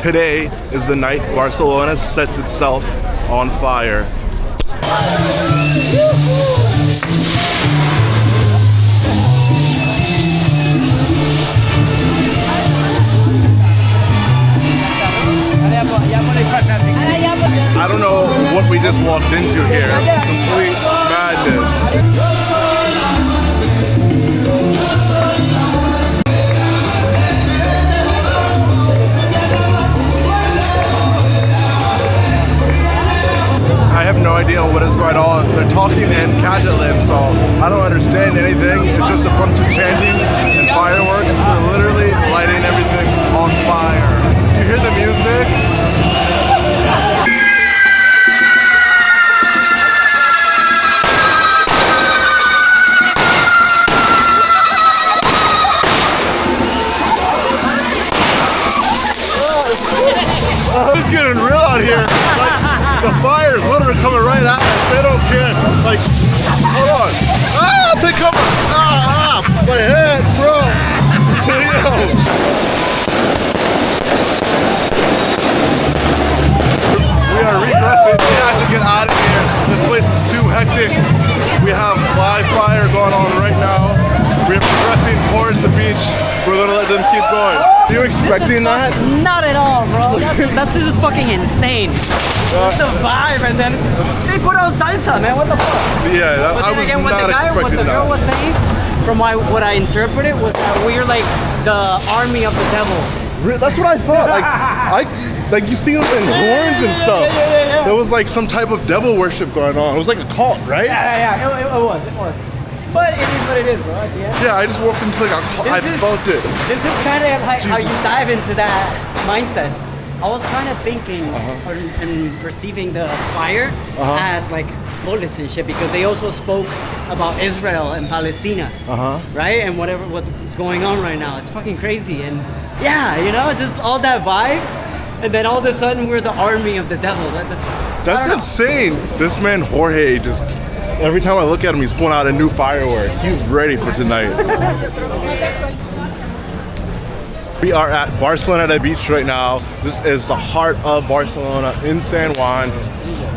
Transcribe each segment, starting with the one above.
Today is the night Barcelona sets itself on fire. I don't know what we just walked into here. Complete madness. I have no idea what is going on. They're talking in Catalan, so I don't understand anything. It's just a bunch of chanting and fireworks. They're literally lighting everything on fire. Do you hear the music? It's getting real out here. Like, the fire is literally coming right at us. They don't care. Like, hold on. Ah, take cover. My head, bro. We are regressing. We have to get out of here. This place is too hectic. We have live fire going on right now. We're progressing towards the beach. We're gonna let them keep going. Are you expecting that? Not at all, bro. That's just fucking insane. It's the vibe, and then they put on salsa, man. What the fuck? Yeah, I was not expecting that. What the girl was saying, from what I interpreted, was that we're like the army of the devil. That's what I thought. Like you see them in horns and stuff. Yeah. There was like some type of devil worship going on. It was like a cult, right? Yeah. It was. But it is what it is, bro. At the end. Yeah, I just walked into like a cult. I felt it. This is kind of like how you dive into that mindset. I was kind of thinking and perceiving the fire as like bullets and shit, because they also spoke about Israel and Palestine, right? And what's going on right now. It's fucking crazy. And yeah, you know, it's just all that vibe. And then all of a sudden we're the army of the devil. That's insane. This man Jorge just, every time I look at him, he's pulling out a new firework. He's ready for tonight. We are at Barceloneta Beach right now. This is the heart of Barcelona in San Juan.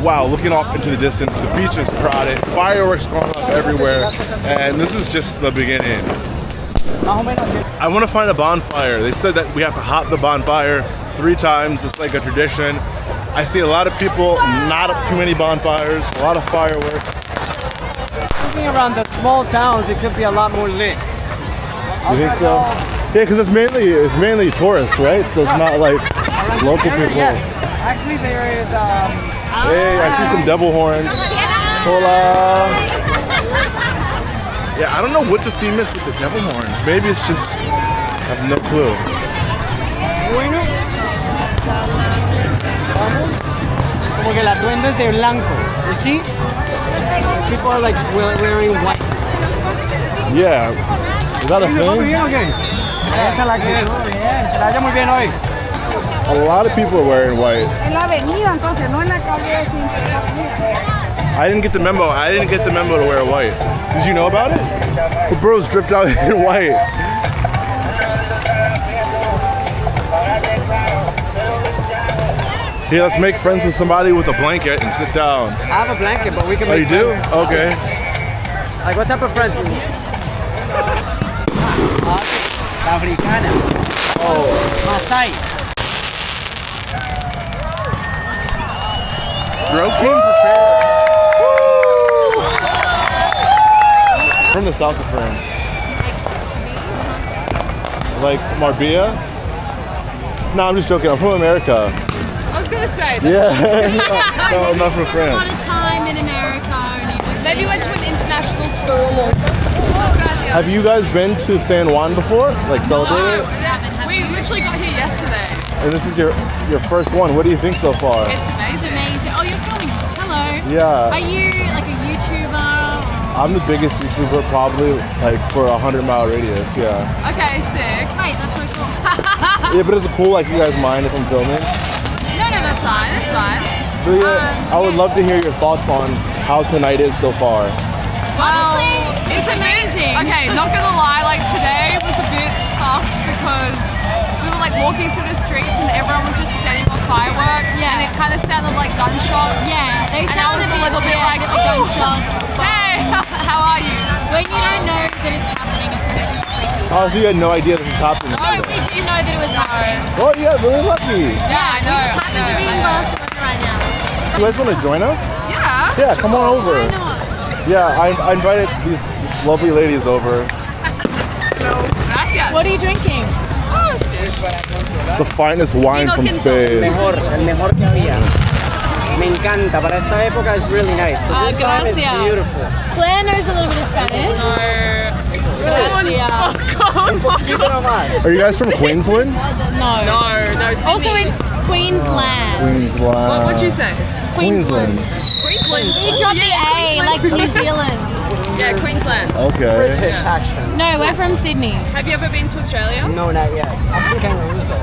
Wow, looking off into the distance, the beach is crowded, fireworks going off everywhere, and this is just the beginning. I want to find a bonfire. They said that we have to hop the bonfire 3 times. It's like a tradition. I see a lot of people, not too many bonfires, a lot of fireworks. Thinking around the small towns, it could be a lot more lit. You think so? Yeah, because it's mainly tourists, right? So it's not like local people. Yes. Actually, there is. Hey, I see some devil horns. Hola. Yeah, I don't know what the theme is with the devil horns. Maybe it's just, I have no clue. Bueno. Como que el atuendo es de blanco. You see? People are like wearing white. Yeah. Is that a thing? Esa es la que es. Bien. Que la vaya muy bien hoy. A lot of people are wearing white. En la avenida, entonces, no en la calle, siempre en la avenida. I didn't get the memo. I didn't get the memo to wear white. Did you know about it? The bros dripped out in white. Here, let's make friends with somebody with a blanket and sit down. I have a blanket, but we can Oh, make you do? friends. Okay. Like, what type of friends? Africana. Oh. Masai. Bro came prepared. From the south of France. Like Marbella? No, I'm just joking. I'm from America. I was gonna say. Yeah. No, I'm not from A France. lot of time in America, and you just maybe went to an international school. Have you guys been to San Juan before? Like celebrated? No, we literally got here yesterday. And this is your first one. What do you think so far? It's amazing. Oh, you're filming us. Hello. Yeah. Are you like a YouTuber? I'm the biggest YouTuber probably like for a 100-mile radius. Yeah. Okay, sick. Wait, that's so cool. Yeah, but is it cool? Like you guys mind if I'm filming? No, that's fine. That's fine. But yeah, I would love to hear your thoughts on how tonight is so far. Honestly, it's amazing. Okay, not gonna lie, like today was a bit fucked because we were like walking through the streets and everyone was just kind of sounded like gunshots. Yeah, they And I was sounded a little bit like gunshots. Hey, how are you? When you don't know that it's happening, it's a bit tricky. Oh, so you had no idea this was happening? No, we do know that it was happening. Oh, you got really lucky. Yeah, I know. We just happen to be in Barcelona right now. You guys want to join us? Yeah. Yeah, come on over. Why not? Yeah, I invited these lovely ladies over. Gracias. What are you drinking? Oh shit. The finest wine from Spain. El mejor que había. Me encanta. Para esta época es really nice. So Oh, this time it's gracias. beautiful. Claire knows a little bit of Spanish. Gracias. Un poquito nomás. Are you guys from Queensland? No. No, Sydney. Also, it's Queensland. Queensland. What'd you say? Queensland. Queensland. We dropped the A, like New Zealand. Yeah, Queensland. Okay. British accent. No, we're from Sydney. Have you ever been to Australia? No, not yet. I've seen kangaroos though.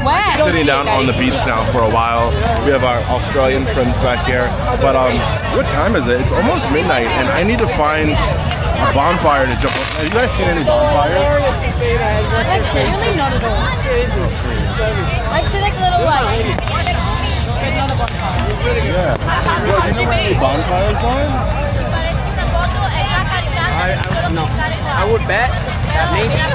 Where? Sitting down on the beach now for a while. We have our Australian friends back here. But what time is it? It's almost midnight, and I need to find a bonfire to jump on. Have you guys seen any bonfires? Like, genuinely not at all. Like, see, like little, like, another bonfire. Yeah. Well, do you know where any bonfires are? No. I would bet that maybe at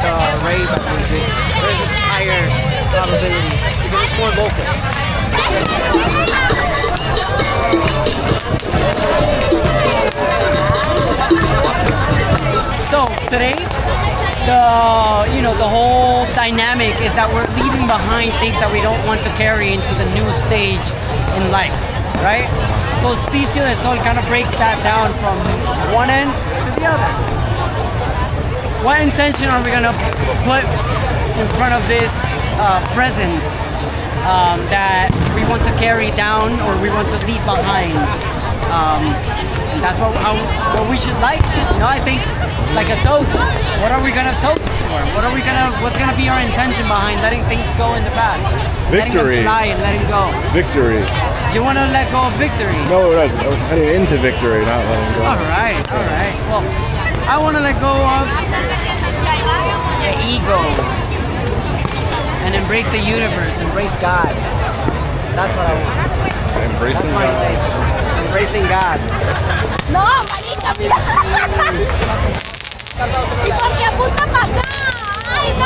the rave of music, there's a higher probability because it's more local. So today, the whole dynamic is that we're leaving behind things that we don't want to carry into the new stage in life, right? Solsticio de Sol kind of breaks that down from one end to the other. What intention are we gonna put in front of this presence that we want to carry down or we want to leave behind? And that's what we should like. You know, I think like a toast. What are we gonna toast for? What's gonna be our intention behind letting things go in the past? Letting Victory. them fly and letting go. Victory. You wanna let go of victory? No, I was heading into victory, not letting go. All right. Well, I wanna let go of the ego and embrace the universe, embrace God. That's what I want. Embracing My God. intention. Embracing God. No, manita, mira. ¿Y por qué apunta para acá? ¡Ay, no!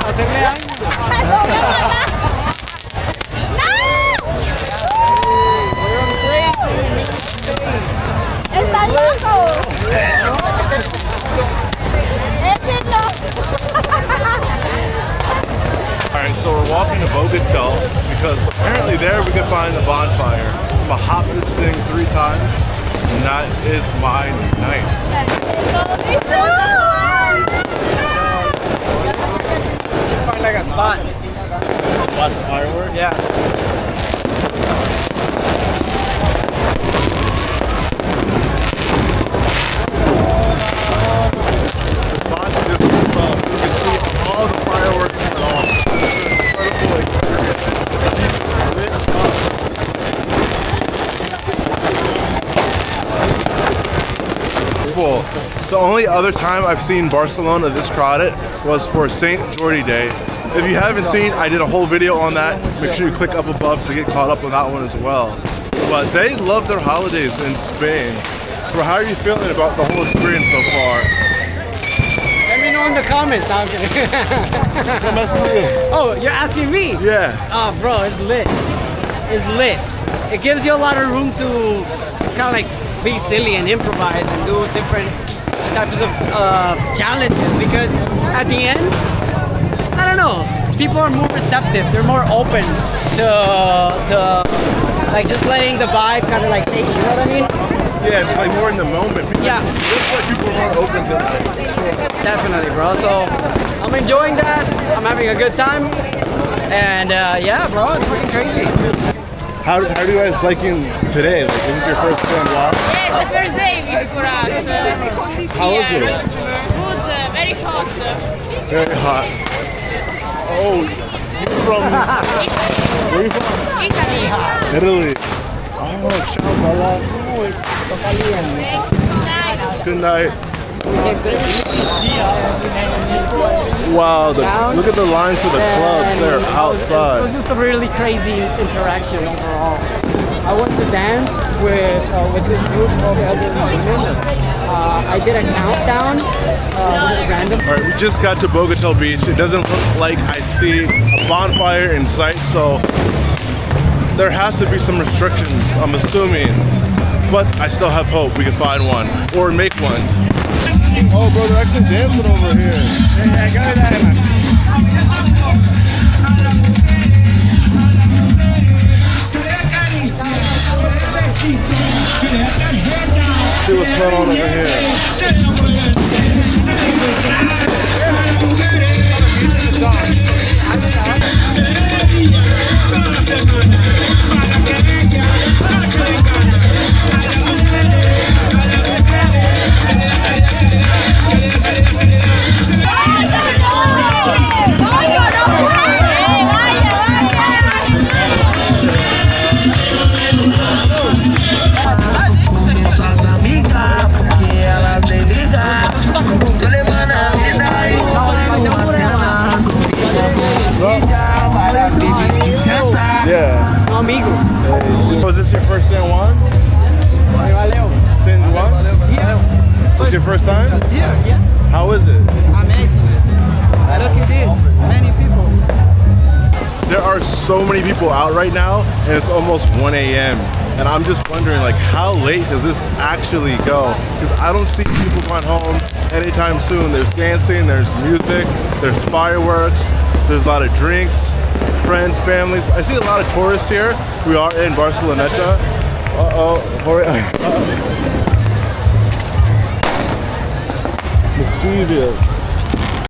Hacerle daño. ¡Me subió para acá! ¡No! ¡Está loco! ¡Échenlo! Alright, so we're walking to Bogatel because apparently there we can find a bonfire. I'm gonna hop this thing 3 times, and that is my night. Should find like a spot. Watch the fireworks? Yeah. The spot just lit up. You can see all the fireworks and all. It's an incredible experience. The beach is lit up. Cool. The only other time I've seen Barcelona this crowded was for St. Jordi Day. If you haven't seen, I did a whole video on that. Make sure you click up above to get caught up on that one as well. But they love their holidays in Spain. Bro, how are you feeling about the whole experience so far? Let me know in the comments. No, I'm kidding. I'm asking you. Oh, you're asking me? Yeah. Oh, bro, it's lit. It's lit. It gives you a lot of room to kind of like be silly and improvise and do different types of challenges because at the end, I don't know, people are more receptive. They're more open to like just letting the vibe kind of like take, you know what I mean? Yeah, it's like more in the moment. Yeah. Looks like people are more open to that. Definitely, bro. So I'm enjoying that. I'm having a good time. And yeah, bro, it's fucking crazy. How do you guys liking today? Like, is this your first San Juan? Yes, the first day is for us. How was it? Good, very hot. Very hot. Oh, you're from... Where are you from? Italy. Italy. Oh, ciao, bella. Good night. Wow, look at the lines for the clubs. They're It outside. was just a really crazy interaction overall. I went to dance with this group of elderly women. I did a countdown, just random. All right, we just got to Bogota Beach. It doesn't look like I see a bonfire in sight, so there has to be some restrictions, I'm assuming. But I still have hope we can find one or make one. Oh, bro, they're actually dancing over here. Yeah, go there, man. See what's going on over here. Yeah. Amigo. Was this your first San Juan? San Juan? Yeah. Was your first time? Yeah. How is it? Amazing. Look at this. Many people. There are so many people out right now, and it's almost 1 a.m. And I'm just wondering, like, how late does this actually go? Because I don't see people going home anytime soon. There's dancing, there's music, there's fireworks, there's a lot of drinks, friends, families. I see a lot of tourists here. We are in Barceloneta. Mischievous.